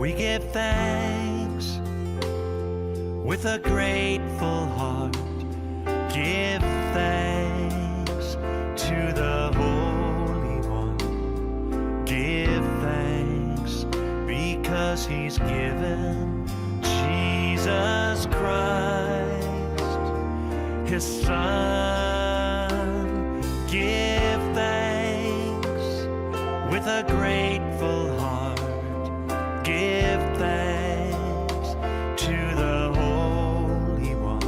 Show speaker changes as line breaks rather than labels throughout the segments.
We give thanks with a grateful heart. Give thanks to the Holy One. Give thanks because He's given Jesus Christ, His Son. Give thanks with a grateful heart. Give thanks to the Holy One.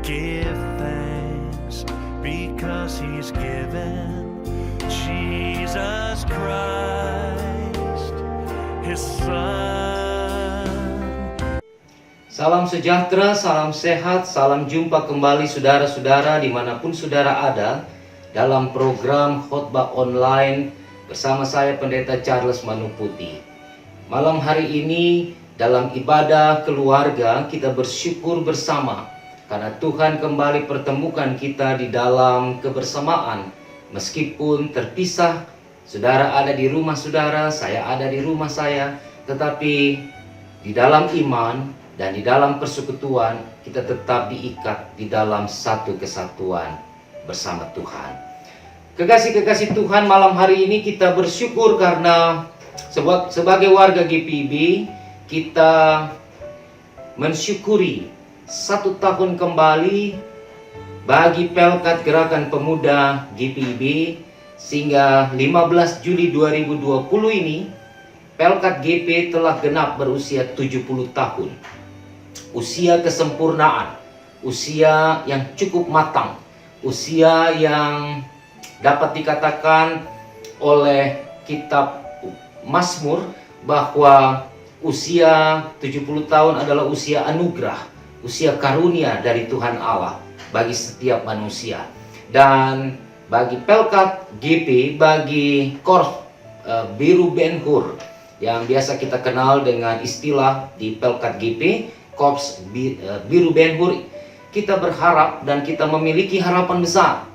Give thanks because He's given Jesus Christ, His Son.
Salam sejahtera, salam sehat, salam jumpa kembali saudara-saudara dimanapun saudara ada dalam program khotbah online bersama saya Pendeta Charles Manuputi. Malam hari ini dalam ibadah keluarga kita bersyukur bersama karena Tuhan kembali pertemukan kita di dalam kebersamaan. Meskipun terpisah, saudara ada di rumah saudara, saya ada di rumah saya, tetapi di dalam iman dan di dalam persekutuan kita tetap diikat di dalam satu kesatuan bersama Tuhan. Kekasih-kekasih Tuhan, malam hari ini kita bersyukur karena sebagai warga GPIB kita mensyukuri 1 tahun kembali bagi Pelkat Gerakan Pemuda GPIB, sehingga 15 Juli 2020 ini Pelkat GP telah genap berusia 70 tahun. Usia kesempurnaan, usia yang cukup matang, usia yang dapat dikatakan oleh kitab Mazmur bahwa usia 70 tahun adalah usia anugerah, usia karunia dari Tuhan Allah bagi setiap manusia. Dan bagi Pelkat GP, bagi Korps Biru Ben Hur yang biasa kita kenal dengan istilah di Pelkat GP, Korps Biru Ben Hur, kita berharap dan kita memiliki harapan besar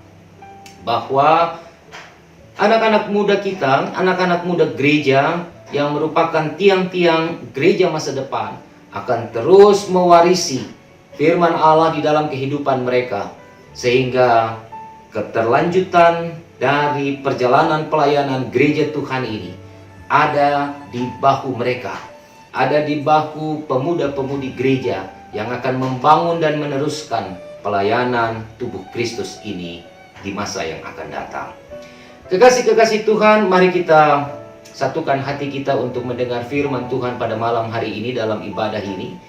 bahwa anak-anak muda kita, anak-anak muda gereja yang merupakan tiang-tiang gereja masa depan akan terus mewarisi firman Allah di dalam kehidupan mereka, sehingga keterlanjutan dari perjalanan pelayanan gereja Tuhan ini ada di bahu mereka, ada di bahu pemuda-pemudi gereja yang akan membangun dan meneruskan pelayanan tubuh Kristus ini di masa yang akan datang. Kekasih-kekasih Tuhan, mari kita satukan hati kita untuk mendengar firman Tuhan pada malam hari ini dalam ibadah ini.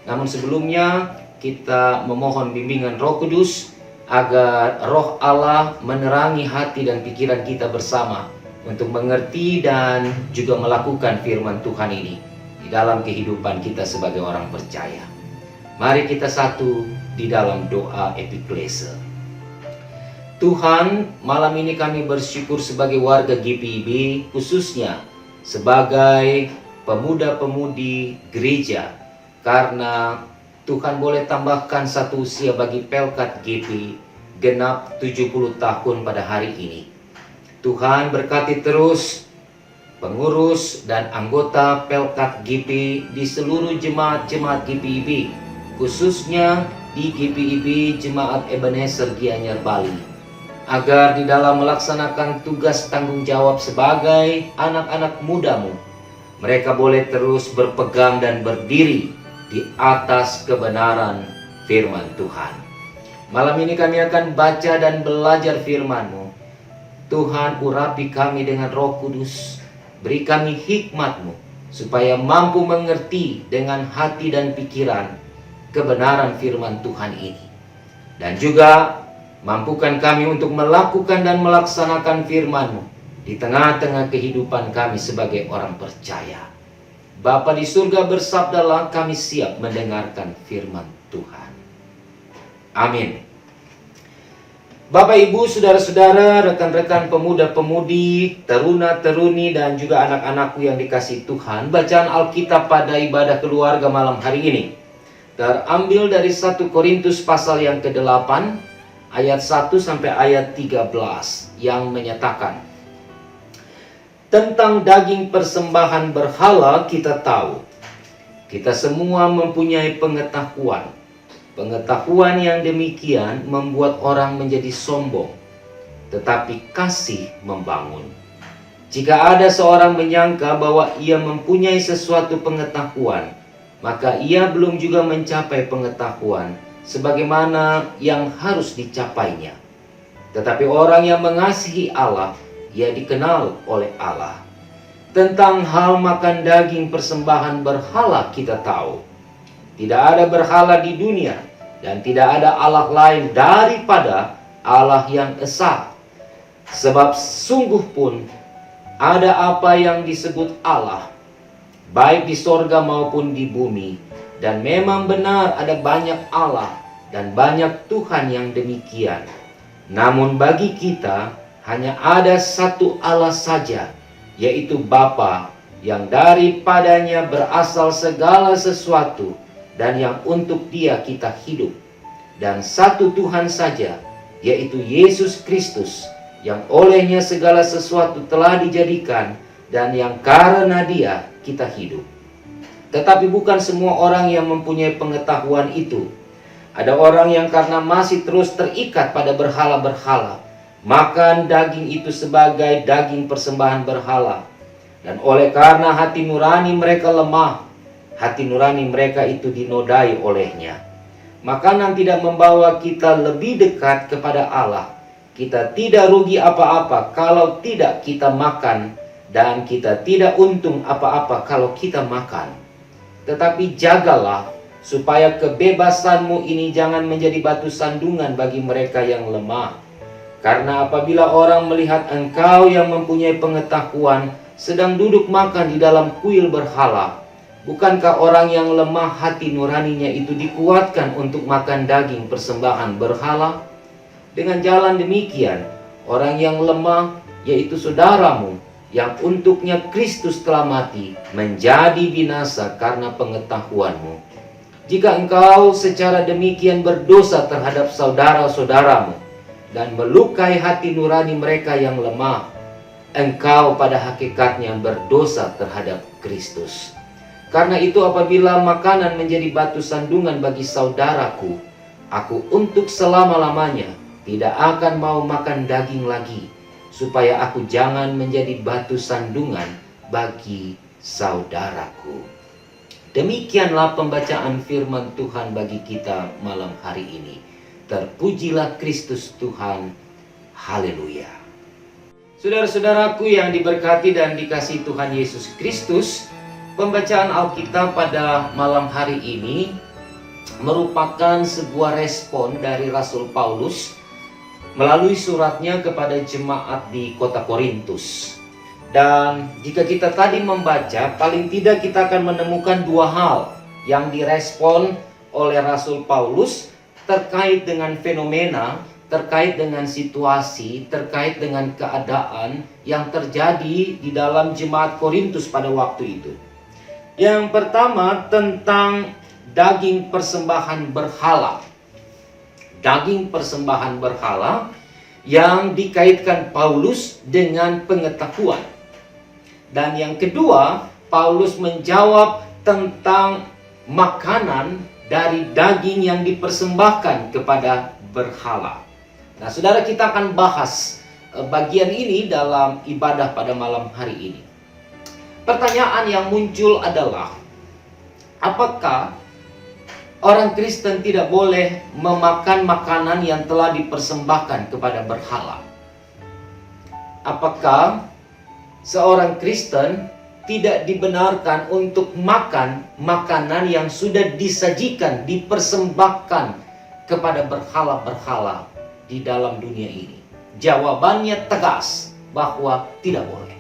Namun sebelumnya kita memohon bimbingan Roh Kudus agar Roh Allah menerangi hati dan pikiran kita bersama untuk mengerti dan juga melakukan firman Tuhan ini di dalam kehidupan kita sebagai orang percaya. Mari kita satu di dalam doa epiklese. Tuhan, malam ini kami bersyukur sebagai warga GPIB, khususnya sebagai pemuda-pemudi gereja, karena Tuhan boleh tambahkan satu usia bagi Pelkat GP genap 70 tahun pada hari ini. Tuhan berkati terus pengurus dan anggota Pelkat GP di seluruh jemaat-jemaat GPIB, khususnya di GPIB Jemaat Ebenezer Gianyar Bali, agar di dalam melaksanakan tugas tanggung jawab sebagai anak-anak mudamu, mereka boleh terus berpegang dan berdiri di atas kebenaran firman Tuhan. Malam ini kami akan baca dan belajar firman-Mu. Tuhan, urapi kami dengan Roh Kudus, beri kami hikmat-Mu, supaya mampu mengerti dengan hati dan pikiran kebenaran firman Tuhan ini. Dan juga mampukan kami untuk melakukan dan melaksanakan firman-Mu di tengah-tengah kehidupan kami sebagai orang percaya. Bapa di surga, bersabdalah, kami siap mendengarkan firman Tuhan. Amin. Bapak, Ibu, saudara-saudara, rekan-rekan pemuda-pemudi, teruna-teruni, dan juga anak-anakku yang dikasihi Tuhan, bacaan Alkitab pada ibadah keluarga malam hari ini terambil dari 1 Korintus pasal yang ke-8, ayat 1 sampai ayat 13 yang menyatakan, Tentang daging persembahan berhala kita tahu. Kita semua mempunyai pengetahuan. Pengetahuan yang demikian membuat orang menjadi sombong, tetapi kasih membangun. Jika ada seorang menyangka bahwa ia mempunyai sesuatu pengetahuan, maka ia belum juga mencapai pengetahuan sebagaimana yang harus dicapainya. Tetapi orang yang mengasihi Allah, ia dikenal oleh Allah. Tentang hal makan daging persembahan berhala kita tahu. Tidak ada berhala di dunia dan tidak ada Allah lain daripada Allah yang esa. Sebab sungguh pun ada apa yang disebut Allah, baik di sorga maupun di bumi. Dan memang benar ada banyak Allah dan banyak Tuhan yang demikian. Namun bagi kita hanya ada satu Allah saja, yaitu Bapa, yang daripadanya berasal segala sesuatu, dan yang untuk Dia kita hidup. Dan satu Tuhan saja, yaitu Yesus Kristus, yang olehnya segala sesuatu telah dijadikan, dan yang karena Dia kita hidup. Tetapi bukan semua orang yang mempunyai pengetahuan itu. Ada orang yang karena masih terus terikat pada berhala-berhala, makan daging itu sebagai daging persembahan berhala. Dan oleh karena hati nurani mereka lemah, hati nurani mereka itu dinodai olehnya. Makanan tidak membawa kita lebih dekat kepada Allah. Kita tidak rugi apa-apa kalau tidak kita makan, dan kita tidak untung apa-apa kalau kita makan. Tetapi jagalah supaya kebebasanmu ini jangan menjadi batu sandungan bagi mereka yang lemah. Karena apabila orang melihat engkau yang mempunyai pengetahuan sedang duduk makan di dalam kuil berhala, bukankah orang yang lemah hati nuraninya itu dikuatkan untuk makan daging persembahan berhala? Dengan jalan demikian, orang yang lemah, yaitu saudaramu, yang untuknya Kristus telah mati, menjadi binasa karena pengetahuanmu. Jika engkau secara demikian berdosa terhadap saudara-saudaramu, dan melukai hati nurani mereka yang lemah, engkau pada hakikatnya berdosa terhadap Kristus. Karena itu apabila makanan menjadi batu sandungan bagi saudaraku, aku untuk selama-lamanya tidak akan mau makan daging lagi, supaya aku jangan menjadi batu sandungan bagi saudaraku. Demikianlah pembacaan firman Tuhan bagi kita malam hari ini. Terpujilah Kristus Tuhan. Haleluya. Saudara-saudaraku yang diberkati dan dikasihi Tuhan Yesus Kristus, pembacaan Alkitab pada malam hari ini merupakan sebuah respon dari Rasul Paulus melalui suratnya kepada jemaat di kota Korintus. Dan jika kita tadi membaca, paling tidak kita akan menemukan dua hal yang direspon oleh Rasul Paulus terkait dengan fenomena, terkait dengan situasi, terkait dengan keadaan yang terjadi di dalam jemaat Korintus pada waktu itu. Yang pertama tentang daging persembahan berhala. Daging persembahan berhala yang dikaitkan Paulus dengan pengetahuan. Dan yang kedua, Paulus menjawab tentang makanan dari daging yang dipersembahkan kepada berhala. Nah, saudara, kita akan bahas bagian ini dalam ibadah pada malam hari ini. Pertanyaan yang muncul adalah, apakah orang Kristen tidak boleh memakan makanan yang telah dipersembahkan kepada berhala? Apakah seorang Kristen tidak dibenarkan untuk makan makanan yang sudah disajikan, dipersembahkan kepada berhala-berhala di dalam dunia ini? Jawabannya tegas bahwa tidak boleh.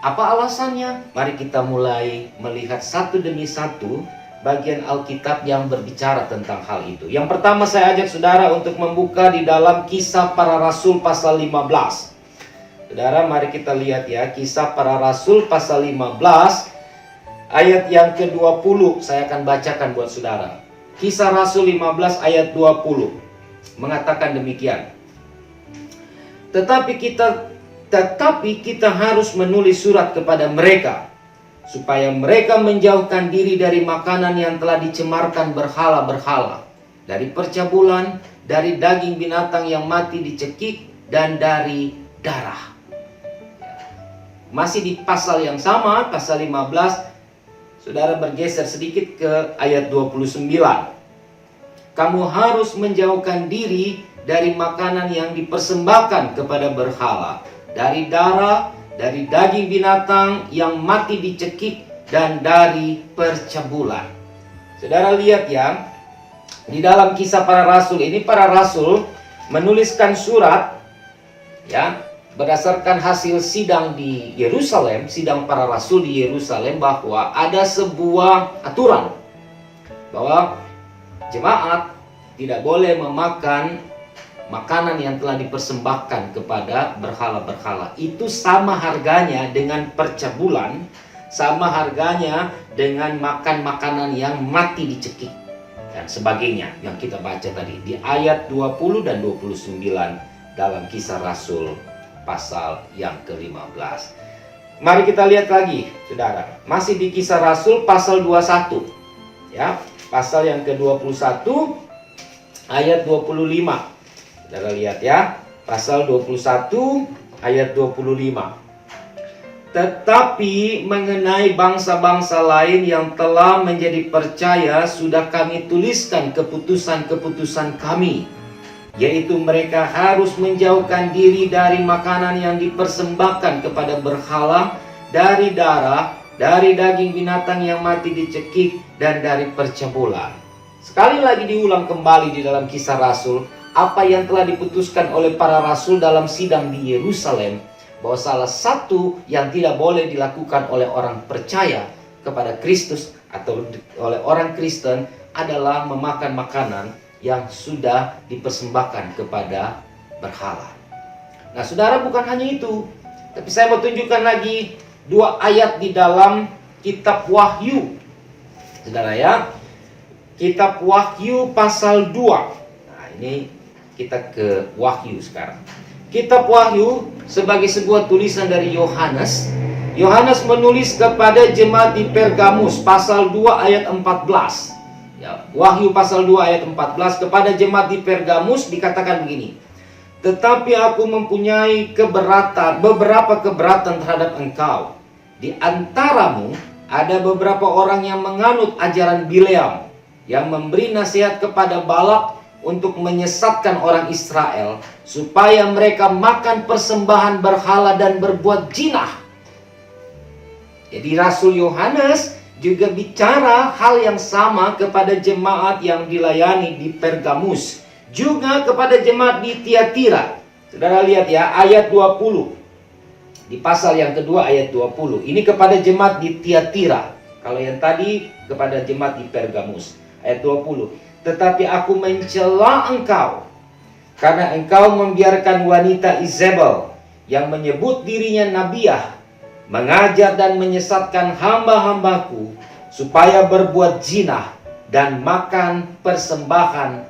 Apa alasannya? Mari kita mulai melihat satu demi satu bagian Alkitab yang berbicara tentang hal itu. Yang pertama, saya ajak saudara untuk membuka di dalam Kisah Para Rasul pasal 15. Saudara, mari kita lihat ya, Kisah Para Rasul pasal 15 ayat yang ke-20. Saya akan bacakan buat saudara. Kisah Rasul 15 ayat 20 mengatakan demikian. Tetapi kita Tetapi kita harus menulis surat kepada mereka, supaya mereka menjauhkan diri dari makanan yang telah dicemarkan berhala-berhala, dari percabulan, dari daging binatang yang mati dicekik, dan dari darah. Masih di pasal yang sama, pasal 15, saudara bergeser sedikit ke ayat 29. Kamu harus menjauhkan diri dari makanan yang dipersembahkan kepada berhala, dari darah, dari daging binatang yang mati dicekik, dan dari percabulan. Saudara lihat ya, di dalam Kisah Para Rasul ini, para rasul menuliskan surat ya, berdasarkan hasil sidang di Yerusalem, sidang para rasul di Yerusalem, bahwa ada sebuah aturan bahwa jemaat tidak boleh memakan makanan yang telah dipersembahkan kepada berhala-berhala. Itu sama harganya dengan percabulan, sama harganya dengan makan makanan yang mati dicekik dan sebagainya yang kita baca tadi di ayat 20 dan 29 dalam Kisah Rasul pasal yang ke-15. Mari kita lihat lagi, saudara. Masih di Kisah Rasul pasal 21. Ya, pasal yang ke-21 ayat 25. Saudara lihat ya, pasal 21 ayat 25. Tetapi mengenai bangsa-bangsa lain yang telah menjadi percaya, sudah kami tuliskan keputusan-keputusan kami, yaitu mereka harus menjauhkan diri dari makanan yang dipersembahkan kepada berhala, dari darah, dari daging binatang yang mati dicekik, dan dari percabulan. Sekali lagi diulang kembali di dalam Kisah Rasul, apa yang telah diputuskan oleh para rasul dalam sidang di Yerusalem, bahwa salah satu yang tidak boleh dilakukan oleh orang percaya kepada Kristus atau oleh orang Kristen adalah memakan makanan yang sudah dipersembahkan kepada berhala. Nah, saudara, bukan hanya itu, tapi saya mau tunjukkan lagi dua ayat di dalam kitab Wahyu. Saudara ya, kitab Wahyu pasal 2. Nah, ini kita ke Wahyu sekarang. Kitab Wahyu sebagai sebuah tulisan dari Yohanes. Yohanes menulis kepada jemaat di Pergamus, pasal 2 ayat 14. Ya, Wahyu pasal 2 ayat 14, kepada jemaat di Pergamus dikatakan begini. Tetapi aku mempunyai beberapa keberatan terhadap engkau. Di antaramu ada beberapa orang yang menganut ajaran Bileam, yang memberi nasihat kepada Balak untuk menyesatkan orang Israel, supaya mereka makan persembahan berhala dan berbuat jinah. Jadi Rasul Yohanes juga bicara hal yang sama kepada jemaat yang dilayani di Pergamus, juga kepada jemaat di Tiatira. Saudara lihat ya, ayat 20. Di pasal yang kedua ayat 20. Ini kepada jemaat di Tiatira. Kalau yang tadi kepada jemaat di Pergamus. Ayat 20. Tetapi aku mencela engkau, karena engkau membiarkan wanita Izebel yang menyebut dirinya nabiah, mengajar dan menyesatkan hamba-hambaku supaya berbuat zina dan makan persembahan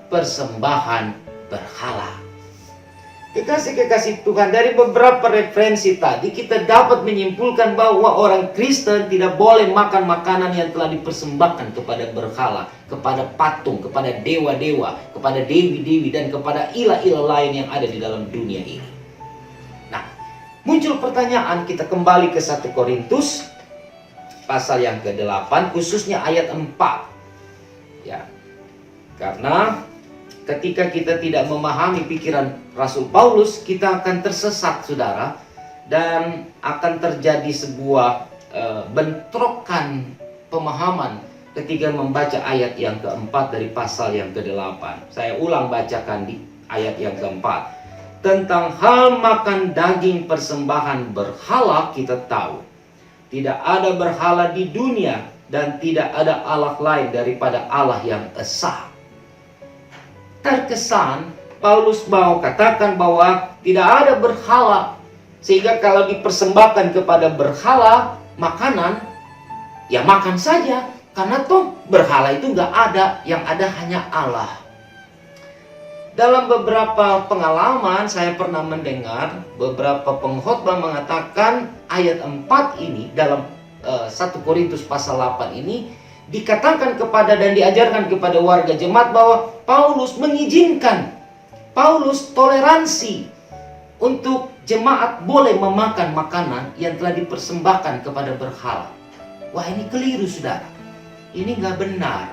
berhala. Kekasih-kekasih Tuhan, dari beberapa referensi tadi kita dapat menyimpulkan bahwa orang Kristen tidak boleh makan makanan yang telah dipersembahkan kepada berhala, kepada patung, kepada dewa-dewa, kepada dewi-dewi, dan kepada ilah-ilah lain yang ada di dalam dunia ini. Nah, muncul pertanyaan, kita kembali ke 1 Korintus pasal yang ke-8, khususnya ayat 4. Ya. Karena ketika kita tidak memahami pikiran Rasul Paulus, kita akan tersesat, saudara, dan akan terjadi sebuah bentrokan pemahaman ketika membaca ayat yang keempat dari pasal yang ke-8. Saya ulang bacakan di ayat yang keempat. Tentang hal makan daging persembahan berhala, kita tahu tidak ada berhala di dunia dan tidak ada Allah lain daripada Allah yang esa. Terkesan Paulus mau katakan bahwa tidak ada berhala, sehingga kalau dipersembahkan kepada berhala makanan, ya makan saja, karena toh berhala itu nggak ada, yang ada hanya Allah. Dalam beberapa pengalaman saya pernah mendengar beberapa pengkhotbah mengatakan ayat 4 ini dalam 1 Korintus pasal 8 ini dikatakan kepada dan diajarkan kepada warga jemaat bahwa Paulus mengizinkan, Paulus toleransi untuk jemaat boleh memakan makanan yang telah dipersembahkan kepada berhala. Wah, ini keliru, saudara. Ini nggak benar.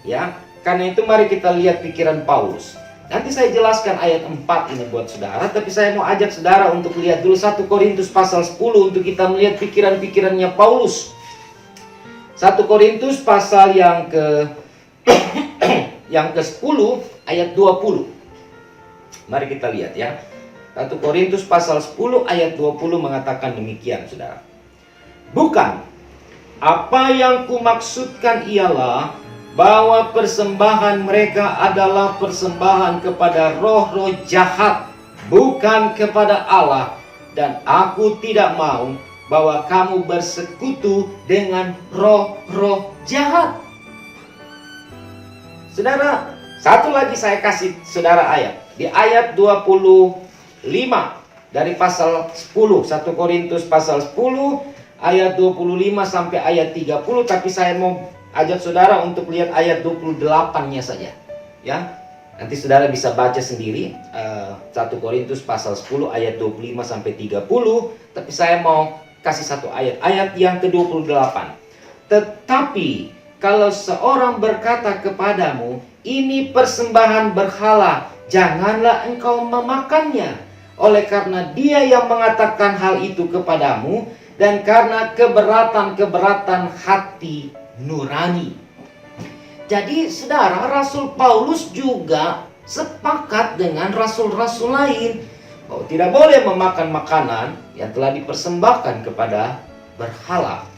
Ya, karena itu mari kita lihat pikiran Paulus. Nanti saya jelaskan ayat 4 ini buat saudara, tapi saya mau ajak saudara untuk lihat dulu 1 Korintus pasal 10 untuk kita melihat pikiran-pikirannya Paulus. 1 Korintus pasal yang ke-10 ayat 20. Mari kita lihat ya. 1 Korintus pasal 10 ayat 20 mengatakan demikian, saudara. Bukan, apa yang kumaksudkan ialah bahwa persembahan mereka adalah persembahan kepada roh-roh jahat, bukan kepada Allah. Dan aku tidak mau bahwa kamu bersekutu dengan roh-roh jahat. Saudara, satu lagi saya kasih saudara ayat. Di ayat 25 dari pasal 10, 1 Korintus pasal 10 ayat 25 sampai ayat 30, tapi saya mau ajak saudara untuk lihat ayat 28-nya saja. Ya. Nanti saudara bisa baca sendiri 1 Korintus pasal 10 ayat 25 sampai 30, tapi saya mau kasih satu ayat yang ke-28. Tetapi kalau seorang berkata kepadamu, ini persembahan berhala, janganlah engkau memakannya. Oleh karena dia yang mengatakan hal itu kepadamu, dan karena keberatan hati nurani. Jadi saudara, Rasul Paulus juga sepakat dengan rasul-rasul lain bahwa tidak boleh memakan makanan yang telah dipersembahkan kepada berhala.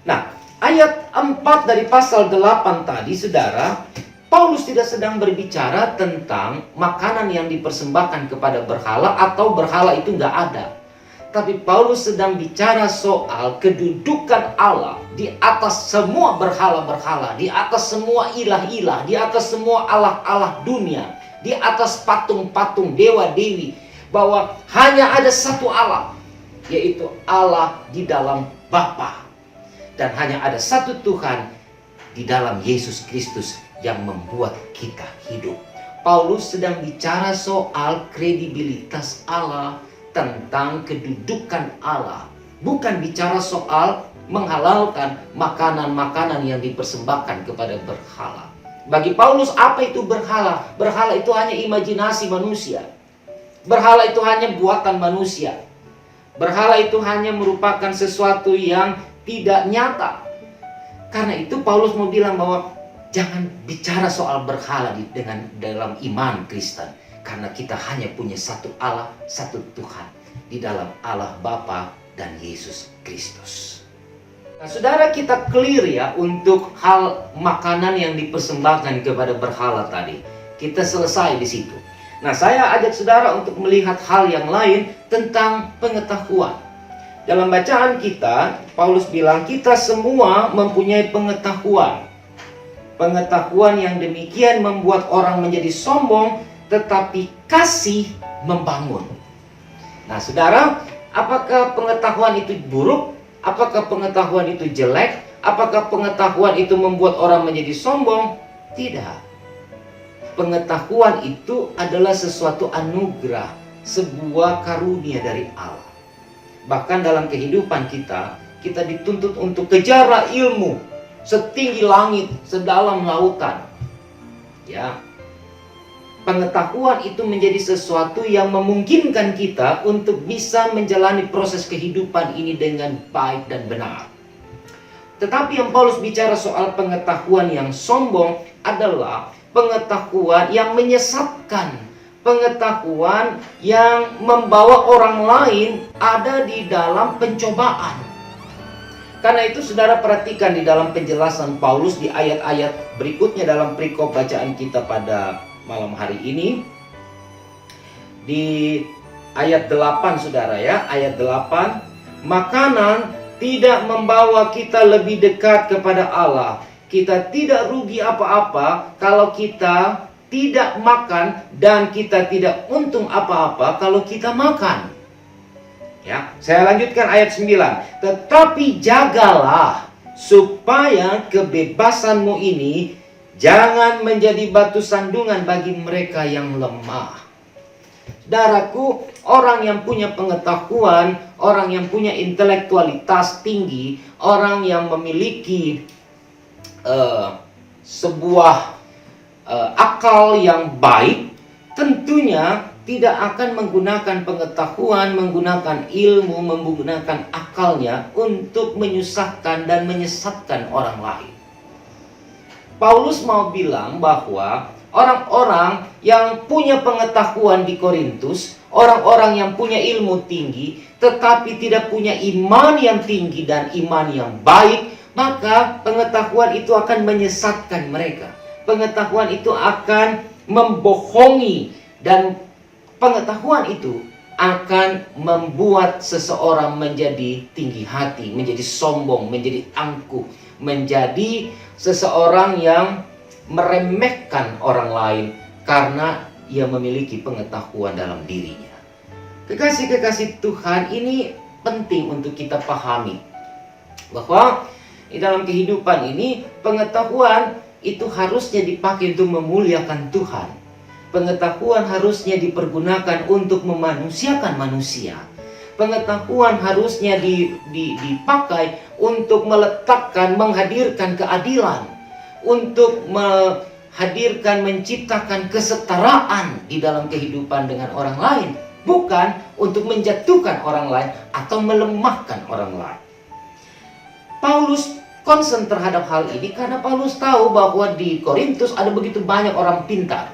Nah, ayat 4 dari pasal 8 tadi, saudara, Paulus tidak sedang berbicara tentang makanan yang dipersembahkan kepada berhala atau berhala itu nggak ada. Tapi Paulus sedang bicara soal kedudukan Allah di atas semua berhala-berhala, di atas semua ilah-ilah, di atas semua allah-allah dunia, di atas patung-patung dewa-dewi, bahwa hanya ada satu Allah, yaitu Allah di dalam Bapa, dan hanya ada satu Tuhan di dalam Yesus Kristus yang membuat kita hidup. Paulus sedang bicara soal kredibilitas Allah, tentang kedudukan Allah, bukan bicara soal menghalalkan makanan-makanan yang dipersembahkan kepada berhala. Bagi Paulus, apa itu berhala? Berhala itu hanya imajinasi manusia. Berhala itu hanya buatan manusia. Berhala itu hanya merupakan sesuatu yang tidak nyata. Karena itu Paulus mau bilang bahwa jangan bicara soal berhala dalam iman Kristen. Karena kita hanya punya satu Allah, satu Tuhan di dalam Allah Bapa dan Yesus Kristus. Nah, saudara, kita clear ya untuk hal makanan yang dipersembahkan kepada berhala tadi. Kita selesai di situ. Nah, saya ajak saudara untuk melihat hal yang lain tentang pengetahuan. Dalam bacaan kita, Paulus bilang kita semua mempunyai pengetahuan. Pengetahuan yang demikian membuat orang menjadi sombong, tetapi kasih membangun. Nah, saudara, apakah pengetahuan itu buruk? Apakah pengetahuan itu jelek? Apakah pengetahuan itu membuat orang menjadi sombong? Tidak. Pengetahuan itu adalah sesuatu anugerah, sebuah karunia dari Allah. Bahkan dalam kehidupan kita dituntut untuk kejarlah ilmu setinggi langit, sedalam lautan. Ya. Pengetahuan itu menjadi sesuatu yang memungkinkan kita untuk bisa menjalani proses kehidupan ini dengan baik dan benar. Tetapi yang Paulus bicara soal pengetahuan yang sombong adalah pengetahuan yang menyesatkan. Pengetahuan yang membawa orang lain ada di dalam pencobaan. Karena itu saudara perhatikan di dalam penjelasan Paulus di ayat-ayat berikutnya dalam perikop bacaan kita pada malam hari ini. Di ayat 8 saudara ya, ayat 8, makanan tidak membawa kita lebih dekat kepada Allah. Kita tidak rugi apa-apa kalau kita tidak makan dan kita tidak untung apa-apa kalau kita makan. Ya, saya lanjutkan ayat 9. Tetapi jagalah supaya kebebasanmu ini jangan menjadi batu sandungan bagi mereka yang lemah. Saudaraku, orang yang punya pengetahuan, orang yang punya intelektualitas tinggi, orang yang memiliki sebuah akal yang baik, tentunya tidak akan menggunakan pengetahuan, menggunakan ilmu, menggunakan akalnya untuk menyusahkan dan menyesatkan orang lain. Paulus mau bilang bahwa orang-orang yang punya pengetahuan di Korintus, orang-orang yang punya ilmu tinggi, tetapi tidak punya iman yang tinggi dan iman yang baik, maka pengetahuan itu akan menyesatkan mereka. Pengetahuan itu akan membohongi, dan pengetahuan itu akan membuat seseorang menjadi tinggi hati, menjadi sombong, menjadi angkuh, menjadi seseorang yang meremehkan orang lain karena ia memiliki pengetahuan dalam dirinya. Kekasih-kekasih Tuhan, ini penting untuk kita pahami bahwa di dalam kehidupan ini pengetahuan itu harusnya dipakai untuk memuliakan Tuhan. Pengetahuan harusnya dipergunakan untuk memanusiakan manusia. Pengetahuan harusnya dipakai untuk meletakkan, menghadirkan keadilan, untuk menghadirkan, menciptakan kesetaraan di dalam kehidupan dengan orang lain, bukan untuk menjatuhkan orang lain atau melemahkan orang lain. Paulus concern terhadap hal ini karena Paulus tahu bahwa di Korintus ada begitu banyak orang pintar,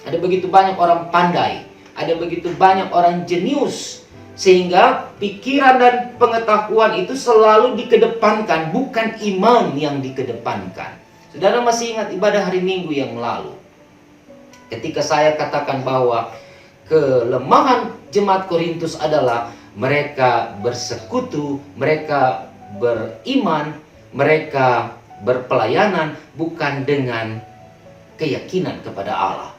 ada begitu banyak orang pandai, ada begitu banyak orang jenius, sehingga pikiran dan pengetahuan itu selalu dikedepankan, bukan iman yang dikedepankan. Saudara masih ingat ibadah hari Minggu yang lalu, ketika saya katakan bahwa kelemahan jemaat Korintus adalah mereka bersekutu, mereka beriman, mereka berpelayanan bukan dengan keyakinan kepada Allah,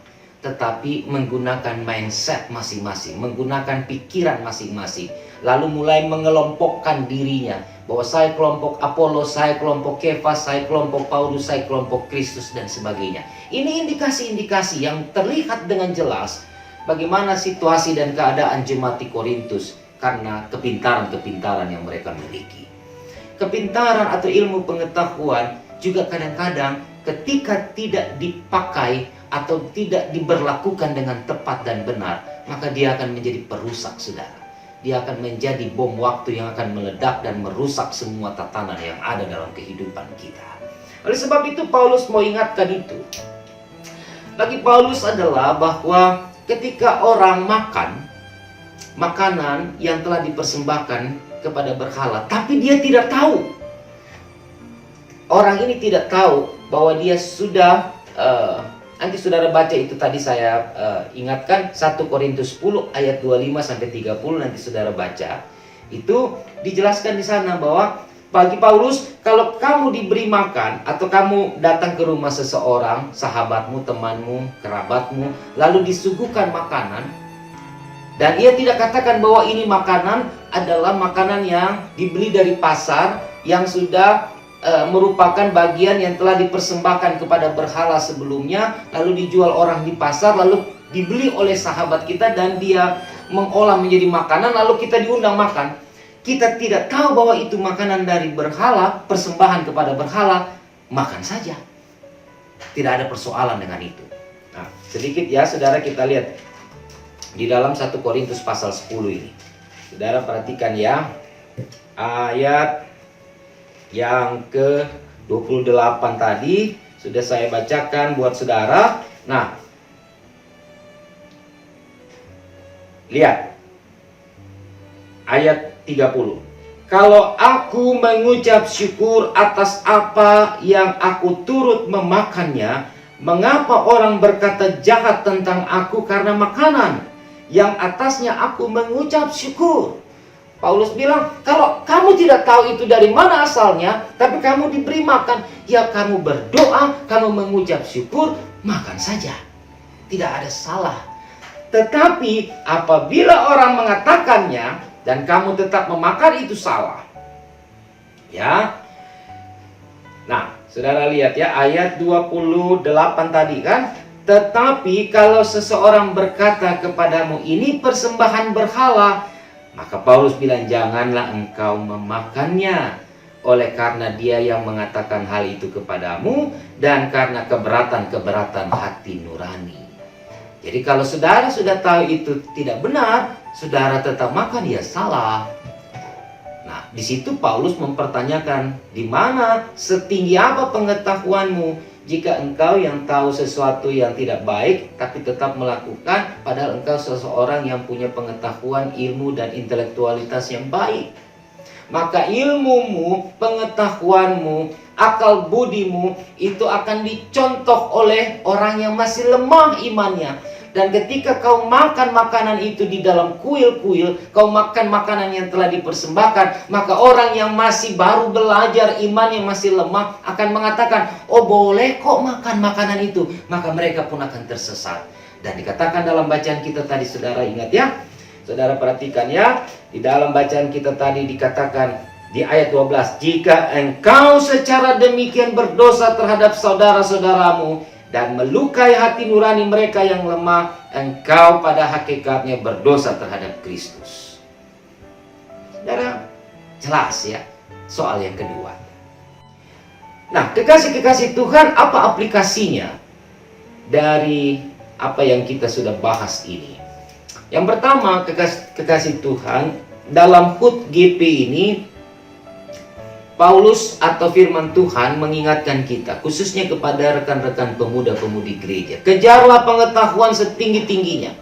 tetapi menggunakan mindset masing-masing, menggunakan pikiran masing-masing, lalu mulai mengelompokkan dirinya, bahwa saya kelompok Apollos, saya kelompok Kefas, saya kelompok Paulus, saya kelompok Kristus, dan sebagainya. Ini indikasi-indikasi yang terlihat dengan jelas bagaimana situasi dan keadaan jemaat di Korintus karena kepintaran-kepintaran yang mereka miliki. Kepintaran atau ilmu pengetahuan juga kadang-kadang ketika tidak dipakai atau tidak diberlakukan dengan tepat dan benar, maka dia akan menjadi perusak, saudara. Dia akan menjadi bom waktu yang akan meledak dan merusak semua tatanan yang ada dalam kehidupan kita. Oleh sebab itu Paulus mau ingatkan itu. Bagi Paulus adalah bahwa ketika orang makan makanan yang telah dipersembahkan kepada berhala, tapi dia tidak tahu, orang ini tidak tahu bahwa dia sudah nanti saudara baca itu tadi saya ingatkan 1 Korintus 10 ayat 25 sampai 30, nanti saudara baca. Itu dijelaskan di sana bahwa bagi Paulus, kalau kamu diberi makan atau kamu datang ke rumah seseorang, sahabatmu, temanmu, kerabatmu, lalu disuguhkan makanan, dan ia tidak katakan bahwa ini makanan adalah makanan yang dibeli dari pasar, yang sudah merupakan bagian yang telah dipersembahkan kepada berhala sebelumnya, lalu dijual orang di pasar, lalu dibeli oleh sahabat kita dan dia mengolah menjadi makanan, lalu kita diundang makan. Kita tidak tahu bahwa itu makanan dari berhala, persembahan kepada berhala, makan saja. Tidak ada persoalan dengan itu. Nah, sedikit ya saudara kita lihat di dalam 1 Korintus pasal 10 ini. Saudara perhatikan ya, ayat yang ke-28 tadi sudah saya bacakan buat saudara. Nah, lihat ayat 30. Kalau aku mengucap syukur atas apa yang aku turut memakannya, mengapa orang berkata jahat tentang aku karena makanan yang atasnya aku mengucap syukur? Paulus bilang, kalau kamu tidak tahu itu dari mana asalnya, tapi kamu diberi makan, ya kamu berdoa, kamu mengucap syukur, makan saja. tidak ada salah. Tetapi apabila orang mengatakannya dan kamu tetap memakan, itu salah. Ya. Nah, saudara lihat ya ayat 28 tadi kan. Tetapi kalau seseorang berkata kepadamu, ini persembahan berhala, maka Paulus bilang, janganlah engkau memakannya. Oleh karena dia yang mengatakan hal itu kepadamu, dan karena keberatan-keberatan hati nurani. Jadi kalau saudara sudah tahu itu tidak benar, saudara tetap makan, ya salah. Nah, di situ Paulus mempertanyakan, di mana setinggi apa pengetahuanmu jika engkau yang tahu sesuatu yang tidak baik tapi tetap melakukan, padahal engkau seseorang yang punya pengetahuan, ilmu dan intelektualitas yang baik. Maka ilmumu, pengetahuanmu, akal budimu itu akan dicontoh oleh orang yang masih lemah imannya. Dan ketika kau makan makanan itu di dalam kuil-kuil, kau makan makanan yang telah dipersembahkan, maka orang yang masih baru belajar, iman yang masih lemah akan mengatakan, oh boleh kok makan makanan itu. Maka mereka pun akan tersesat. Dan dikatakan dalam bacaan kita tadi, saudara ingat ya. Saudara perhatikan ya, di dalam bacaan kita tadi dikatakan di ayat 12, jika engkau secara demikian berdosa terhadap saudara-saudaramu dan melukai hati nurani mereka yang lemah, engkau pada hakikatnya berdosa terhadap Kristus. Saudara, jelas ya soal yang kedua. Nah, kekasih-kekasih Tuhan, apa aplikasinya dari apa yang kita sudah bahas ini? Yang pertama, kekasih Tuhan, dalam HUT GP ini Paulus atau firman Tuhan mengingatkan kita, khususnya kepada rekan-rekan pemuda-pemudi gereja, kejarlah pengetahuan setinggi-tingginya.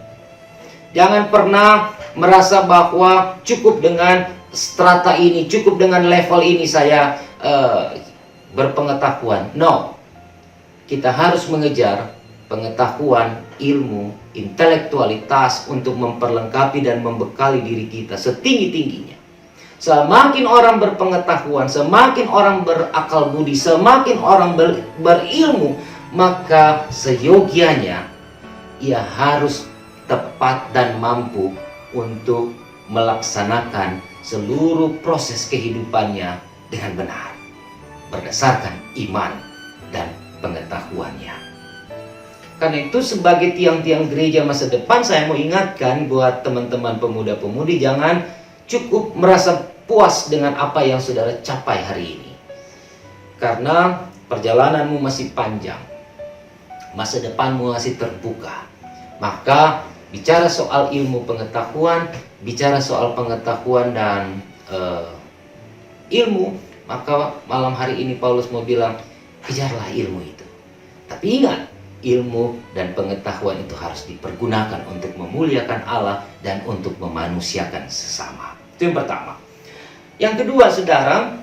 Jangan pernah merasa bahwa cukup dengan strata ini, cukup dengan level ini saya berpengetahuan. No, kita harus mengejar pengetahuan, ilmu, intelektualitas untuk memperlengkapi dan membekali diri kita setinggi-tingginya. Semakin orang berpengetahuan, semakin orang berakal budi, semakin orang berilmu, maka seyogianya ia harus tepat dan mampu untuk melaksanakan seluruh proses kehidupannya dengan benar, berdasarkan iman dan pengetahuannya. Karena itu sebagai tiang-tiang gereja masa depan, saya mau ingatkan buat teman-teman pemuda-pemudi, jangan cukup merasa puas dengan apa yang saudara capai hari ini. Karena perjalananmu masih panjang, masa depanmu masih terbuka. Maka bicara soal ilmu pengetahuan, bicara soal pengetahuan dan ilmu, maka malam hari ini Paulus mau bilang, kejarlah ilmu itu. Tapi ingat, ilmu dan pengetahuan itu harus dipergunakan untuk memuliakan Allah dan untuk memanusiakan sesama. Itu yang pertama. Yang kedua, saudara,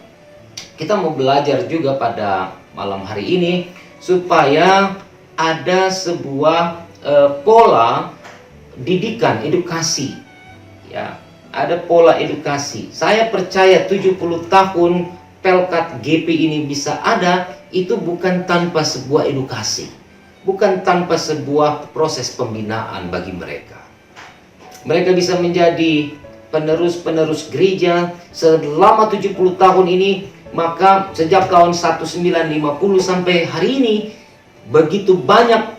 kita mau belajar juga pada malam hari ini supaya ada sebuah pola didikan, edukasi. Ya, ada pola edukasi. Saya percaya 70 tahun Pelkat GP ini bisa ada, itu bukan tanpa sebuah edukasi. Bukan tanpa sebuah proses pembinaan bagi mereka. Mereka bisa menjadi penerus-penerus gereja selama 70 tahun ini. Maka sejak tahun 1950 sampai hari ini, begitu banyak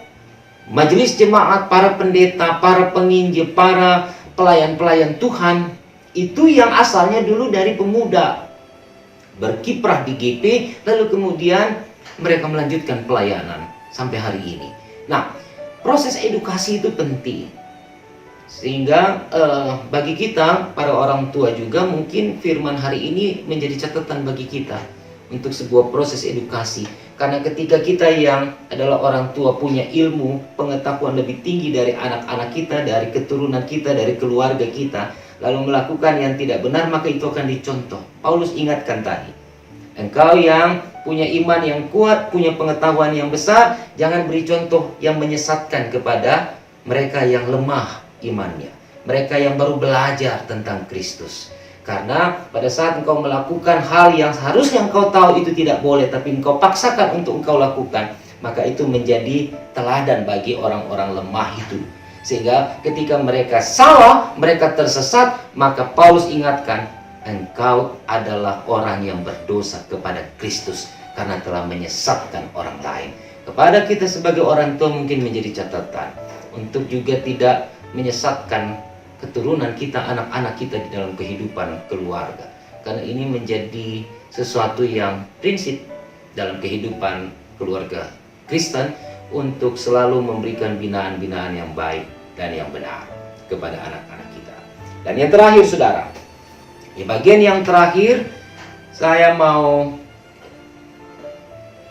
majelis jemaat, para pendeta, para penginjil, para pelayan-pelayan Tuhan, itu yang asalnya dulu dari pemuda, berkiprah di GP, lalu kemudian mereka melanjutkan pelayanan sampai hari ini. Nah, proses edukasi itu penting. Sehingga bagi kita, para orang tua juga, mungkin firman hari ini menjadi catatan bagi kita untuk sebuah proses edukasi. Karena ketika kita yang adalah orang tua punya ilmu, pengetahuan lebih tinggi dari anak-anak kita, dari keturunan kita, dari keluarga kita, lalu melakukan yang tidak benar, maka itu akan dicontoh. Paulus ingatkan tadi, engkau yang punya iman yang kuat, punya pengetahuan yang besar, jangan beri contoh yang menyesatkan kepada mereka yang lemah imannya, mereka yang baru belajar tentang Kristus. Karena pada saat engkau melakukan hal yang seharusnya engkau tahu itu tidak boleh, tapi engkau paksakan untuk engkau lakukan, maka itu menjadi teladan bagi orang-orang lemah itu. Sehingga ketika mereka salah, mereka tersesat, maka Paulus ingatkan, engkau adalah orang yang berdosa kepada Kristus karena telah menyesatkan orang lain. Kepada kita sebagai orang tua mungkin menjadi catatan untuk juga tidak menyesatkan keturunan kita, anak-anak kita di dalam kehidupan keluarga. Karena ini menjadi sesuatu yang prinsip dalam kehidupan keluarga Kristen untuk selalu memberikan binaan-binaan yang baik dan yang benar kepada anak-anak kita. Dan yang terakhir saudara, di bagian yang terakhir saya mau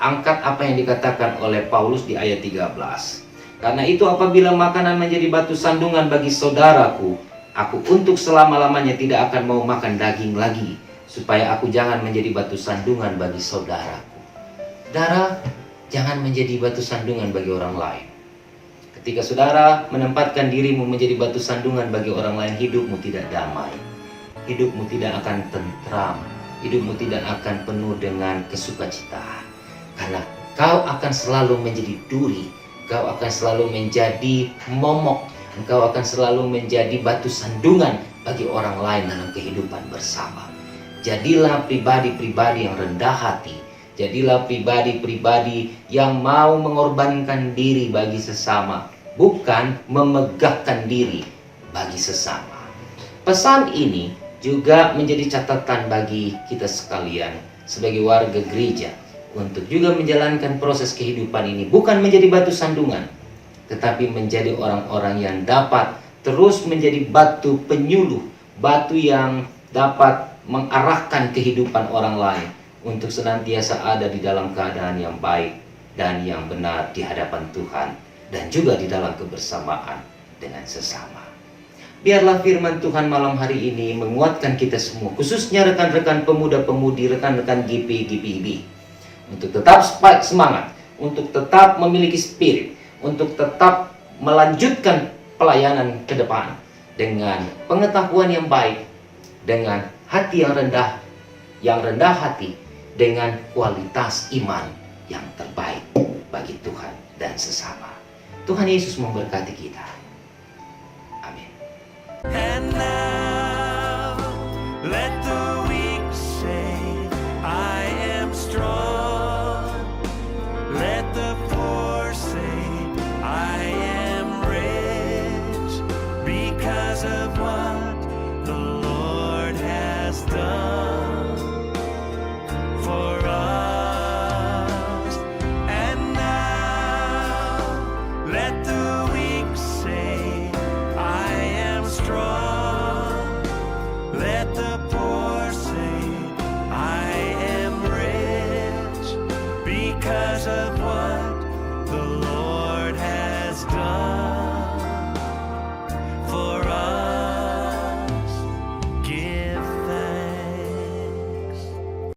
angkat apa yang dikatakan oleh Paulus di ayat 13. Karena itu apabila makanan menjadi batu sandungan bagi saudaraku, aku untuk selama-lamanya tidak akan mau makan daging lagi, supaya aku jangan menjadi batu sandungan bagi saudaraku. Saudara, jangan menjadi batu sandungan bagi orang lain. Ketika saudara menempatkan dirimu menjadi batu sandungan bagi orang lain, hidupmu tidak damai. Hidupmu tidak akan tentram. Hidupmu tidak akan penuh dengan kesukacitaan. Karena kau akan selalu menjadi duri. Kau akan selalu menjadi momok. Engkau akan selalu menjadi batu sandungan bagi orang lain dalam kehidupan bersama. Jadilah pribadi-pribadi yang rendah hati. Jadilah pribadi-pribadi yang mau mengorbankan diri bagi sesama, bukan memegahkan diri bagi sesama. Pesan ini juga menjadi catatan bagi kita sekalian sebagai warga gereja untuk juga menjalankan proses kehidupan ini, bukan menjadi batu sandungan, tetapi menjadi orang-orang yang dapat terus menjadi batu penyuluh, batu yang dapat mengarahkan kehidupan orang lain untuk senantiasa ada di dalam keadaan yang baik dan yang benar di hadapan Tuhan dan juga di dalam kebersamaan dengan sesama. Biarlah firman Tuhan malam hari ini menguatkan kita semua, khususnya rekan-rekan pemuda-pemudi, rekan-rekan GPIB, untuk tetap semangat, untuk tetap memiliki spirit, untuk tetap melanjutkan pelayanan ke depan dengan pengetahuan yang baik, dengan hati yang rendah hati, dengan kualitas iman yang terbaik bagi Tuhan dan sesama. Tuhan Yesus memberkati kita. Amin.
And now, let the weak say, I am strong. Let the poor say, I am rich, because of what the Lord has done for us. And now, let the weak say, I am strong. Let the poor say, I am rich, because of